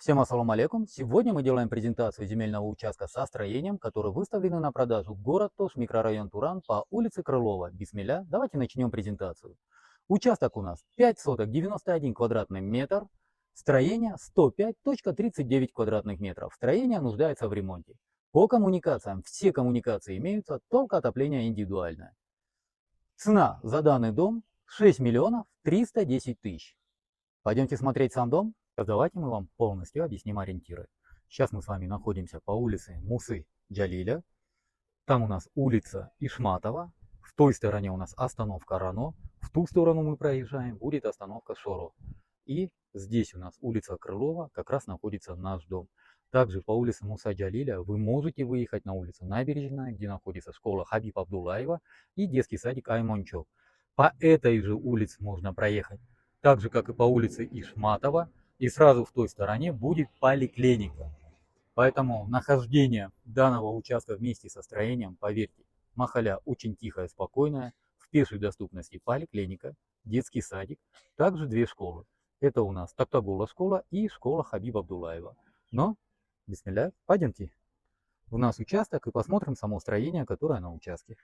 Всем ассаламу алейкум. Сегодня мы делаем презентацию земельного участка со строением, который выставлен на продажу город Тош, микрорайон Туран по улице Крылова. Бисмилля. Давайте начнем презентацию. Участок у нас 5 соток 91 квадратный метр. Строение 105.39 квадратных метров. Строение нуждается в ремонте. По коммуникациям все коммуникации имеются, только отопление индивидуальное. Цена за данный дом 6 миллионов 310 тысяч. Пойдемте смотреть сам дом. Давайте мы вам полностью объясним ориентиры. Сейчас мы с вами находимся по улице Мусы Джалиля. Там у нас улица Ишматова. В той стороне у нас остановка Рано. В ту сторону мы проезжаем, будет остановка Шоро. И здесь у нас улица Крылова, как раз находится наш дом. Также по улице Муса Джалиля вы можете выехать на улицу Набережная, где находится школа Хабиб Абдуллаева и детский садик Аймончо. По этой же улице можно проехать, так же как и по улице Ишматова. И сразу в той стороне будет поликлиника. Поэтому нахождение данного участка вместе со строением, поверьте, махаля очень тихая, спокойная, в пешей доступности поликлиника, детский садик, также две школы. Это у нас Токтагула школа и школа Хабиб Абдуллаева. Но, бисмилля, пойдемте в наш участок и посмотрим само строение, которое на участке.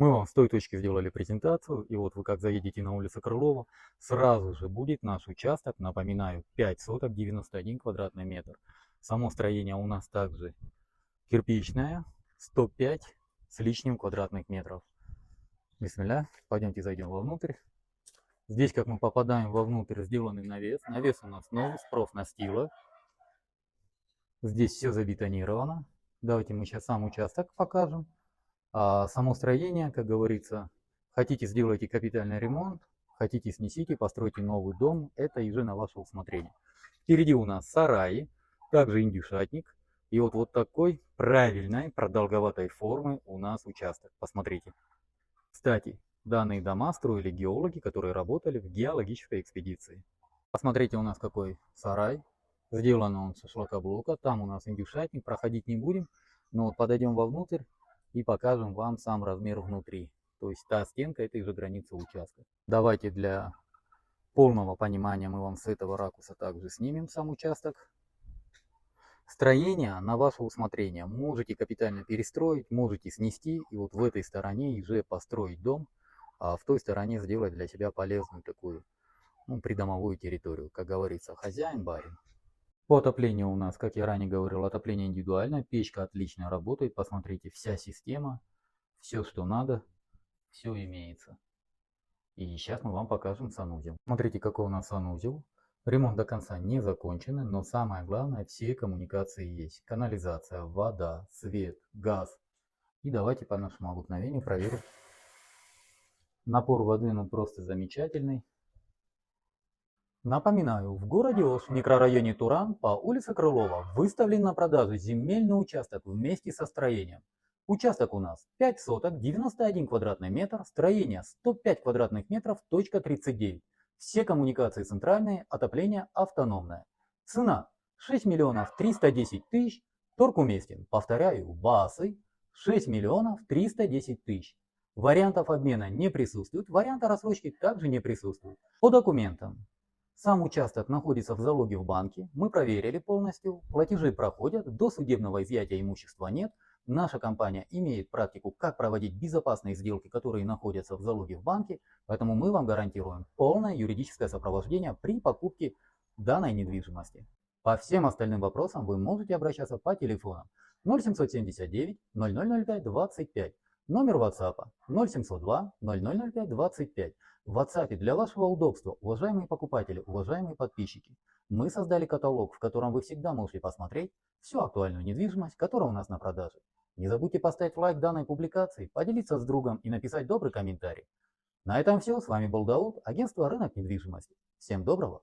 Мы вам с той точки сделали презентацию, и вот вы как заедете на улицу Крылова, сразу же будет наш участок, напоминаю, 5 соток 91 квадратный метр. Само строение у нас также кирпичное, 105 с лишним квадратных метров. Бисмилля, пойдемте зайдем вовнутрь. Здесь, как мы попадаем вовнутрь, сделанный навес. Навес у нас новый, с профнастила. Здесь все забетонировано. Давайте мы сейчас сам участок покажем. А само строение, как говорится, хотите сделайте капитальный ремонт, хотите снесите, постройте новый дом, это уже на ваше усмотрение. Впереди у нас сараи, также индюшатник, и вот такой правильной продолговатой формы у нас участок. Посмотрите. Кстати, данные дома строили геологи, которые работали в геологической экспедиции. Посмотрите, у нас какой сарай, сделан он со шлакоблока, там у нас индюшатник, проходить не будем, но вот подойдем вовнутрь и покажем вам сам размер внутри. То есть та стенка этой же границы участка. Давайте для полного понимания мы вам с этого ракурса также снимем сам участок. Строение на ваше усмотрение. Можете капитально перестроить, можете снести. И вот в этой стороне уже построить дом, а в той стороне сделать для себя полезную такую придомовую территорию. Как говорится, хозяин, барин. По отоплению у нас, как я ранее говорил, отопление индивидуальное. Печка отлично работает. Посмотрите, вся система, все, что надо, все имеется. И сейчас мы вам покажем санузел. Смотрите, какой у нас санузел. Ремонт до конца не закончен, но самое главное, все коммуникации есть. Канализация, вода, свет, газ. И давайте по нашему обыкновению проверим. Напор воды просто замечательный. Напоминаю, в городе Ош, в микрорайоне Туран, по улице Крылова, выставлен на продажу земельный участок вместе со строением. Участок у нас 5 соток, 91 квадратный метр, строение 105 квадратных метров, точка 39. Все коммуникации центральные, отопление автономное. Цена 6 миллионов 310 тысяч, торг уместен. Повторяю, базы 6 миллионов 310 тысяч. Вариантов обмена не присутствует, варианта рассрочки также не присутствует. По документам. Сам участок находится в залоге в банке, мы проверили полностью, платежи проходят, досудебного изъятия имущества нет. Наша компания имеет практику, как проводить безопасные сделки, которые находятся в залоге в банке, поэтому мы вам гарантируем полное юридическое сопровождение при покупке данной недвижимости. По всем остальным вопросам вы можете обращаться по телефонам 0779 0005 25, номер WhatsApp 0702 0005 25. В WhatsApp для вашего удобства, уважаемые покупатели, уважаемые подписчики, мы создали каталог, в котором вы всегда можете посмотреть всю актуальную недвижимость, которая у нас на продаже. Не забудьте поставить лайк данной публикации, поделиться с другом и написать добрый комментарий. На этом все. С вами был Дауд, агентство «Рынок недвижимости». Всем доброго!